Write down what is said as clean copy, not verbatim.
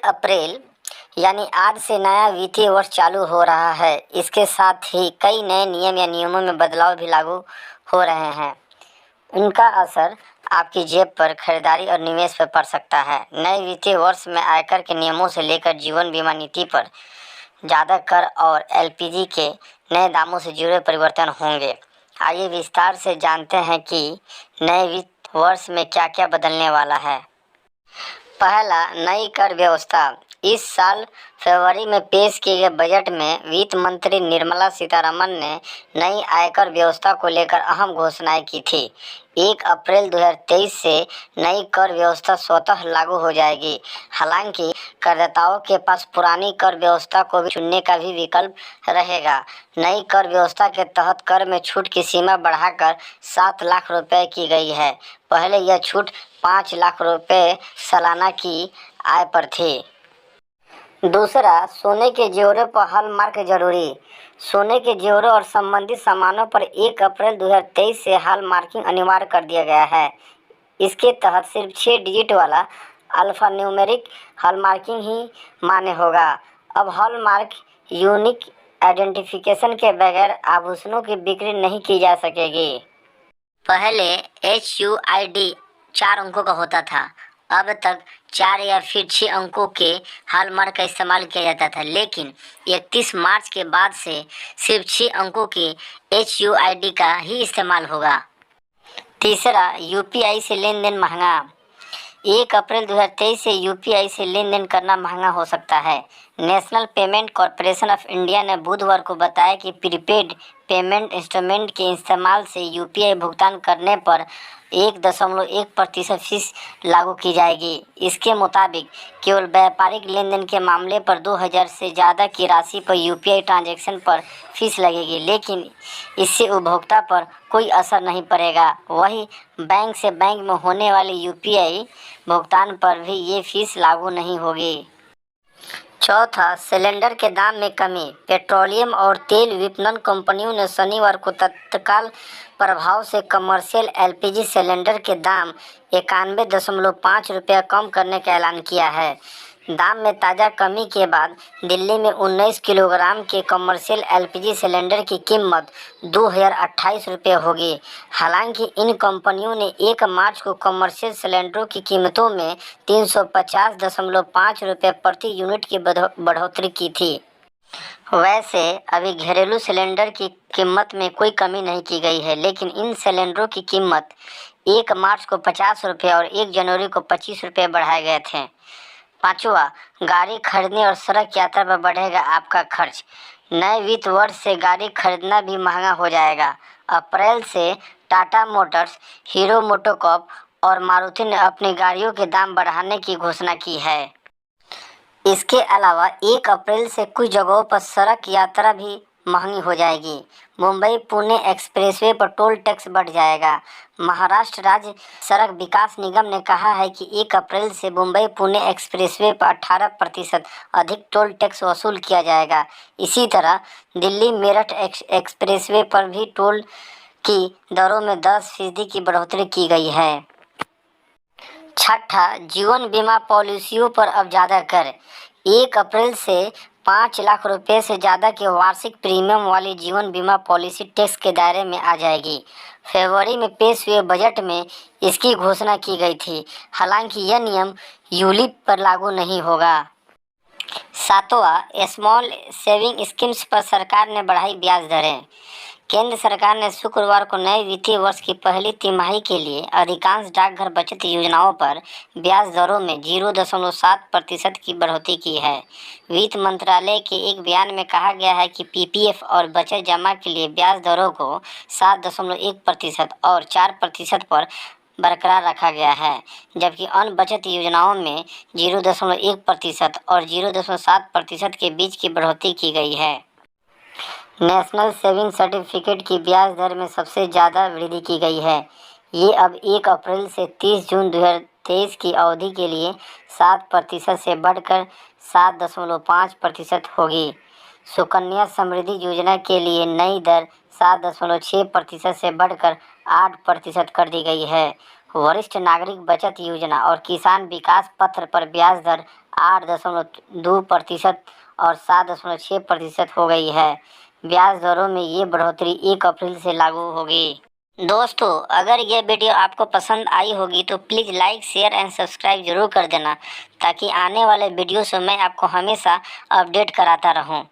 1 अप्रैल यानी आज से नया वित्तीय वर्ष चालू हो रहा है। इसके साथ ही कई नए नियम या नियमों में बदलाव भी लागू हो रहे हैं। उनका असर आपकी जेब पर, खरीदारी और निवेश पर पड़ सकता है। नए वित्तीय वर्ष में आयकर के नियमों से लेकर जीवन बीमा नीति पर ज़्यादा कर और एलपीजी के नए दामों से जुड़े परिवर्तन होंगे। आइए विस्तार से जानते हैं कि नए वित्त वर्ष में क्या क्या बदलने वाला है। पहला, नई कर व्यवस्था। इस साल फरवरी में पेश किए गए बजट में वित्त मंत्री निर्मला सीतारमण ने नई आयकर व्यवस्था को लेकर अहम घोषणाएं की थी। 1 अप्रैल 2023 से नई कर व्यवस्था स्वतः लागू हो जाएगी। हालांकि करदाताओं के पास पुरानी कर व्यवस्था को भी चुनने का भी विकल्प रहेगा। नई कर व्यवस्था के तहत कर में छूट की सीमा बढ़ाकर 7 लाख रुपए की गई है। पहले यह छूट 5 लाख रुपए सालाना की आय पर थी। दूसरा, सोने के जेवरों पर हॉलमार्क जरूरी। सोने के जेवरों और संबंधित सामानों पर 1 अप्रैल 2023 से हॉलमार्किंग अनिवार्य कर दिया गया है। इसके तहत सिर्फ 6 डिजिट वाला अल्फान्यूमेरिक हॉलमार्किंग ही मान्य होगा। अब हॉलमार्क यूनिक आइडेंटिफिकेशन के बगैर आभूषणों की बिक्री नहीं की जा सकेगी। पहले HUID 4 अंकों का होता था। अब तक 4 या फिर 6 अंकों के हॉलमार्क का इस्तेमाल किया जाता था, लेकिन 31 मार्च के बाद से सिर्फ 6 अंकों के HUID का ही इस्तेमाल होगा। तीसरा, UPI से लेन देन महंगा। 1 अप्रैल 2023 से UPI से लेन देन करना महंगा हो सकता है। National payment corporation of India ने बुधवार को बताया कि प्रीपेड पेमेंट इंस्ट्रूमेंट के इस्तेमाल से UPI भुगतान करने पर 1.1% फीस लागू की जाएगी। इसके मुताबिक केवल व्यापारिक लेन देन के मामले पर 2000 से ज़्यादा की राशि पर UPI ट्रांजैक्शन पर फीस लगेगी, लेकिन इससे उपभोक्ता पर कोई असर नहीं पड़ेगा। वहीं बैंक से बैंक में होने वाले UPI भुगतान पर भी ये फीस लागू नहीं होगी। चौथा, सिलेंडर के दाम में कमी। पेट्रोलियम और तेल विपणन कंपनियों ने शनिवार को तत्काल प्रभाव से कमर्शियल LPG सिलेंडर के दाम 91.5 रुपया कम करने का ऐलान किया है। दाम में ताज़ा कमी के बाद दिल्ली में 19 किलोग्राम के कमर्शियल LPG सिलेंडर की कीमत 2028 रुपये होगी। हालांकि इन कंपनियों ने 1 मार्च को कमर्शियल सिलेंडरों की कीमतों में 350.5 रुपये प्रति यूनिट की बढ़ोतरी की थी। वैसे अभी घरेलू सिलेंडर की कीमत में कोई कमी नहीं की गई है, लेकिन इन सिलेंडरों की कीमत 1 मार्च को 50 रुपये और 1 जनवरी को 25 रुपये बढ़ाए गए थे। पांचवा, गाड़ी खरीदने और सड़क यात्रा पर बढ़ेगा आपका खर्च। नए वित्त वर्ष से गाड़ी खरीदना भी महंगा हो जाएगा। अप्रैल से टाटा मोटर्स, हीरो मोटोकॉर्प और मारुति ने अपनी गाड़ियों के दाम बढ़ाने की घोषणा की है। इसके अलावा 1 अप्रैल से कुछ जगहों पर सड़क यात्रा भी महंगी हो जाएगी। मुंबई पुणे एक्सप्रेसवे पर टोल टैक्स बढ़ जाएगा। महाराष्ट्र राज्य सड़क विकास निगम ने कहा है कि 1 अप्रैल से मुंबई पुणे एक्सप्रेसवे पर 18% अधिक टोल टैक्स वसूल किया जाएगा। इसी तरह दिल्ली मेरठ एक्सप्रेसवे पर भी टोल की दरों में 10% की बढ़ोतरी की गई है। छठा, जीवन बीमा पॉलिसियों पर अब ज़्यादा कर। 1 अप्रैल से 5 लाख रुपए से ज़्यादा के वार्षिक प्रीमियम वाली जीवन बीमा पॉलिसी टैक्स के दायरे में आ जाएगी। फरवरी में पेश हुए बजट में इसकी घोषणा की गई थी। हालांकि यह नियम यूलिप पर लागू नहीं होगा। सातवां, स्मॉल सेविंग स्कीम्स पर सरकार ने बढ़ाई ब्याज दरें। केंद्र सरकार ने शुक्रवार को नए वित्तीय वर्ष की पहली तिमाही के लिए अधिकांश डाकघर बचत योजनाओं पर ब्याज दरों में 0.7% की बढ़ोतरी की है। वित्त मंत्रालय के एक बयान में कहा गया है कि PPF और बचत जमा के लिए ब्याज दरों को 7.1% और 4% पर बरकरार रखा गया है, जबकि अन्य बचत योजनाओं में 0.1% और 0.7% के बीच की बढ़ोतरी की गई है। नेशनल सेविंग सर्टिफिकेट की ब्याज दर में सबसे ज़्यादा वृद्धि की गई है। ये अब 1 अप्रैल से 30 जून 2023 की अवधि के लिए 7% से बढ़कर 7.5% होगी। सुकन्या समृद्धि योजना के लिए नई दर 7.6% से बढ़कर 8% कर दी गई है। वरिष्ठ नागरिक बचत योजना और किसान विकास पत्र पर ब्याज दर 8.2% और 7.6% हो गई है। ब्याज दरों में ये बढ़ोतरी 1 अप्रैल से लागू होगी। दोस्तों, अगर यह वीडियो आपको पसंद आई होगी तो please like, share and subscribe जरूर कर देना, ताकि आने वाले वीडियो से मैं आपको हमेशा अपडेट कराता रहूं।